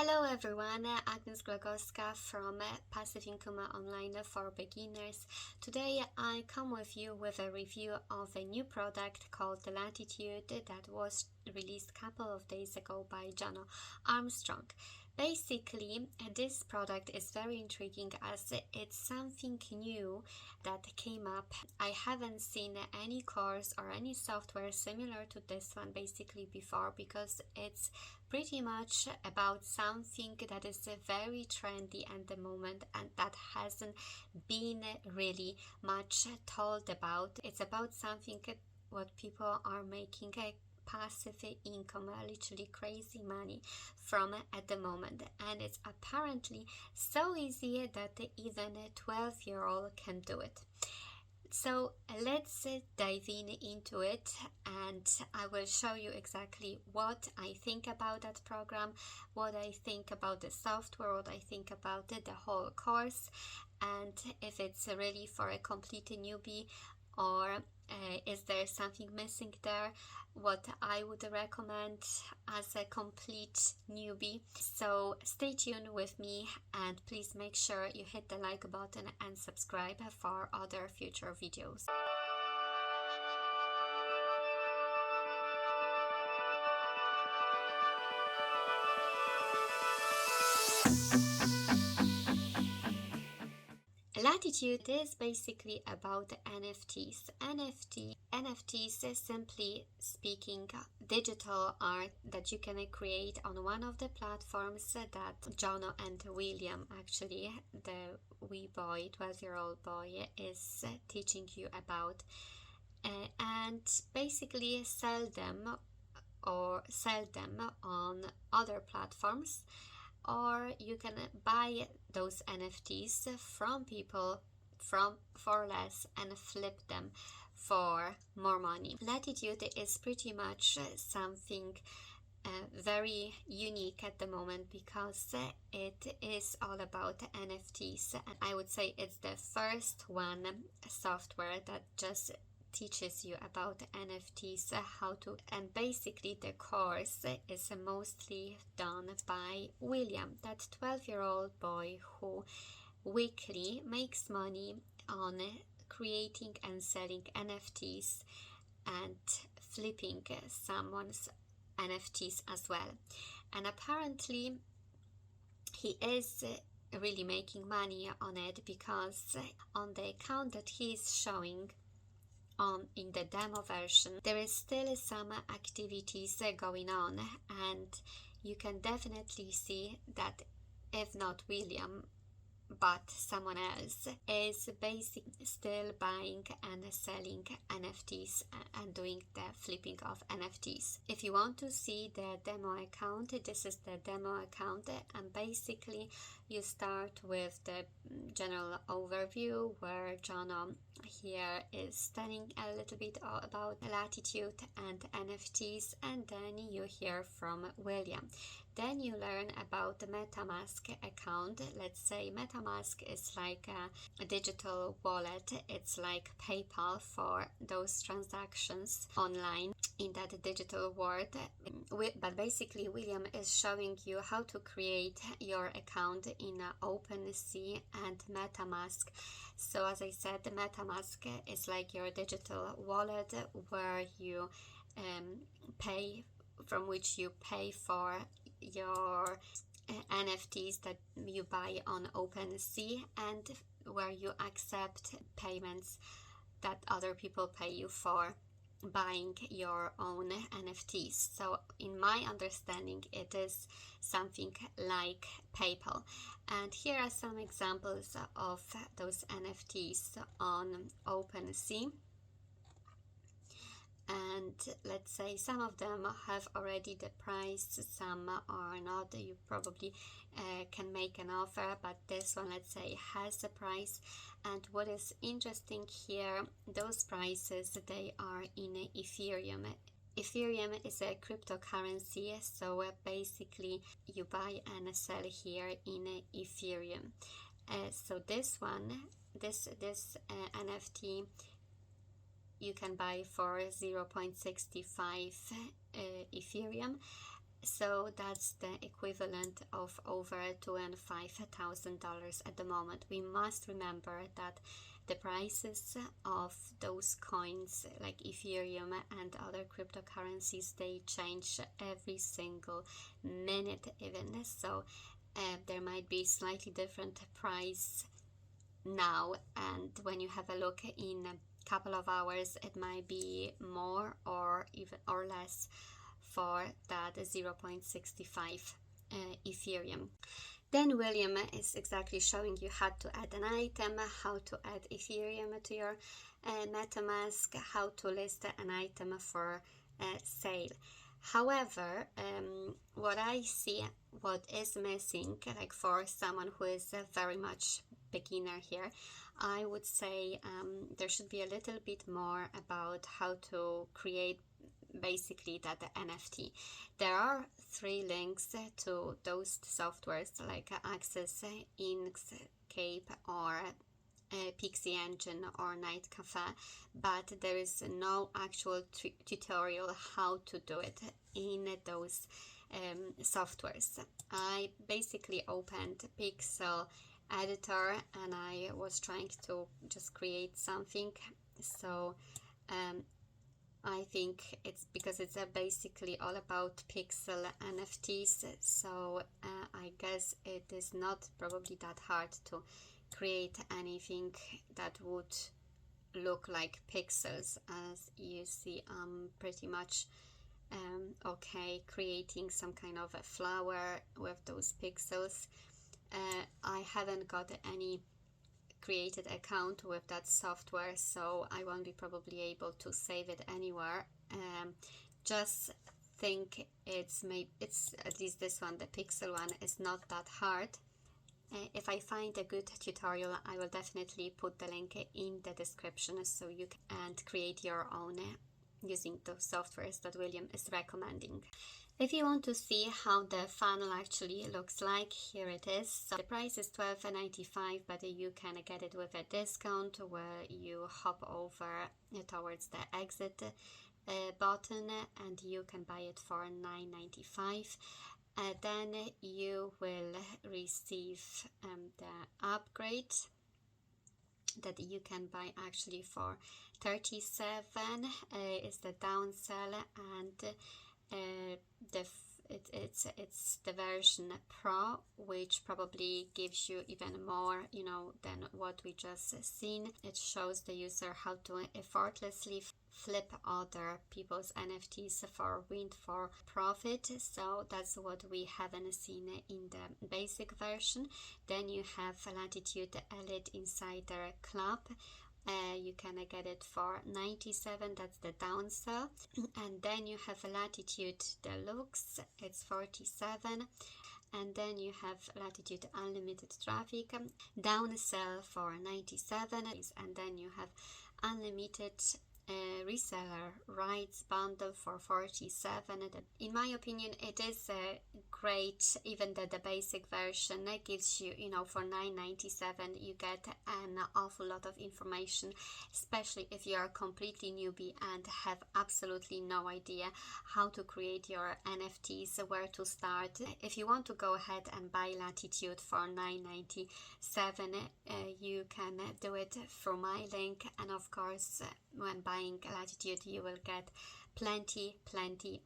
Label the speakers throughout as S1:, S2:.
S1: Hello everyone, Agnes Glagowska from Passive Income Online for Beginners. Today I come with you with a review of a new product called the Latitude that was released a couple of days ago by Jono Armstrong. Basically, this product is very intriguing as it's something new that came up. I haven't seen any course or any software similar to this one basically before, because it's pretty much about something that is very trendy at the moment and that hasn't been really much told about. It's about something what people are making a passive income, literally crazy money from at the moment, and it's apparently so easy that even a 12-year-old can do it. So let's dive into it, and I will show you exactly what I think about that program, what I think about the software, what I think about the whole course, and if it's really for a complete newbie or is there something missing there, what I would recommend as a complete newbie. So stay tuned with me, and please make sure you hit the like button and subscribe for other future videos. Latitude is basically about NFTs. NFTs, simply speaking, digital art that you can create on one of the platforms that Jono and William, actually the wee boy, 12-year-old boy, is teaching you about, and basically sell them on other platforms, or you can buy those NFTs from people for less and flip them for more money. Latitude is pretty much something very unique at the moment, because it is all about NFTs, and I would say it's the first one software that just teaches you about NFTs, how to, and basically the course is mostly done by William, that 12-year-old boy who weekly makes money on creating and selling NFTs and flipping someone's NFTs as well. And apparently he is really making money on it, because on the account that he is showing in the demo version, there is still some activities going on, and you can definitely see that if not William but someone else is basically still buying and selling NFTs and doing the flipping of NFTs. If you want to see the demo account, this is the demo account, and basically you start with the general overview where Jono here is telling a little bit about Latitude and NFTs, and then you hear from William. Then you learn about the MetaMask account. Let's say MetaMask is like a digital wallet. It's like PayPal for those transactions online in that digital world. But basically William is showing you how to create your account in OpenSea and MetaMask. So as I said, the MetaMask is like your digital wallet where you from which you pay for your NFTs that you buy on OpenSea, and where you accept payments that other people pay you for buying your own NFTs. So in my understanding, it is something like PayPal. And here are some examples of those NFTs on OpenSea. And let's say some of them have already the price, some are not. You probably can make an offer, but this one, let's say, has a price. And what is interesting here, those prices, they are in Ethereum. Ethereum is a cryptocurrency, so basically you buy and sell here in Ethereum. So this one, this NFT, you can buy for 0.65 Ethereum, So that's the equivalent of over $2,000 and $5,000 at the moment. We must remember that the prices of those coins like Ethereum and other cryptocurrencies, they change every single minute even. So there might be slightly different price now, and when you have a look in a couple of hours, it might be more or even or less for that 0.65 Ethereum. Then William is exactly showing you how to add an item, how to add Ethereum to your MetaMask, how to list an item for sale. However, what I see, what is missing, like for someone who is very much beginner here, I would say there should be a little bit more about how to create basically that NFT. There are 3 links to those softwares like Access, Inkscape, or Pixie Engine or Night Cafe, but there is no actual tutorial how to do it in those softwares. I basically opened Pixel editor and I was trying to just create something. So I think it's because it's basically all about pixel NFTs, so I guess it is not probably that hard to create anything that would look like pixels. As you see, I'm pretty much okay creating some kind of a flower with those pixels. I haven't got any created account with that software, so I won't be probably able to save it anywhere. Just think it's at least this one, the pixel one, is not that hard. If I find a good tutorial, I will definitely put the link in the description so you can create your own using those softwares that William is recommending. If you want to see how the funnel actually looks like, here it is. So the price is $12.95, but you can get it with a discount where you hop over towards the exit button and you can buy it for $9.95. Then you will receive the upgrade that you can buy actually for $37 is the downsell, and it's the version Pro, which probably gives you even more, than what we just seen. It shows the user how to effortlessly flip other people's NFTs for wind for profit. So that's what we haven't seen in the basic version. Then you have Latitude Elite Insider Club. You can get it for $97, that's the downsell. And then you have Latitude Deluxe, it's $47. And then you have Latitude Unlimited Traffic, downsell for $97. And then you have Unlimited Reseller Rights Bundle for $47. In my opinion, it is great. Even the basic version gives you, for $9.97 you get an awful lot of information, especially if you are a completely newbie and have absolutely no idea how to create your NFTs, where to start. If you want to go ahead and buy Latitude for $9.97, you can do it through my link, and of course when buying Latitude you will get plenty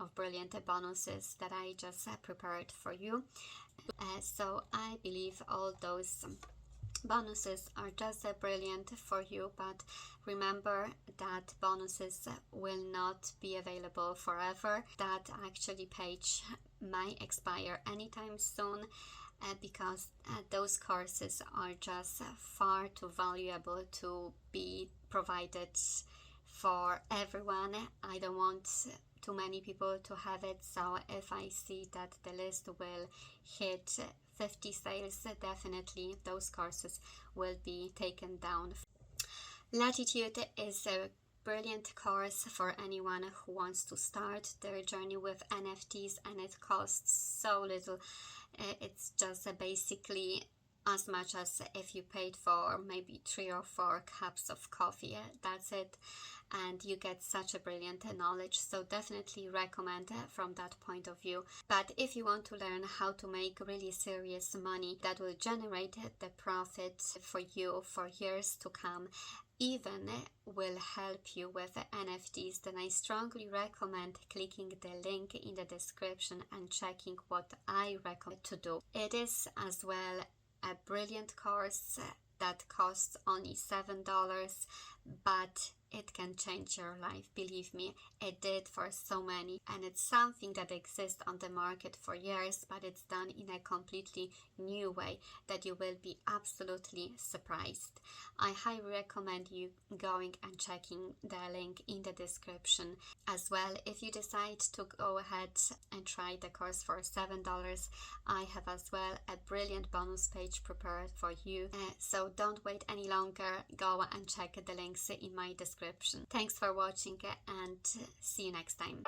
S1: of brilliant bonuses that I just prepared for you. So I believe all those bonuses are just brilliant for you, but remember that bonuses will not be available forever. That actually page might expire anytime soon, because those courses are just far too valuable to be provided for everyone. I don't want too many people to have it, so if I see that the list will hit 50 sales, definitely those courses will be taken down. Latitude is a brilliant course for anyone who wants to start their journey with NFTs, and it costs so little. It's just basically as much as if you paid for maybe 3 or 4 cups of coffee. That's it, and you get such a brilliant knowledge. So definitely recommend from that point of view. But if you want to learn how to make really serious money that will generate the profit for you for years to come, even will help you with the NFTs, then I strongly recommend clicking the link in the description and checking what I recommend to do. It is as well a brilliant course that costs only $7, but it can change your life. Believe me, it did for so many, and it's something that exists on the market for years, but it's done in a completely new way that you will be absolutely surprised. I highly recommend you going and checking the link in the description as well. If you decide to go ahead and try the course for $7, I have as well a brilliant bonus page prepared for you. So don't wait any longer. Go and check the links in my description. Thanks for watching and see you next time.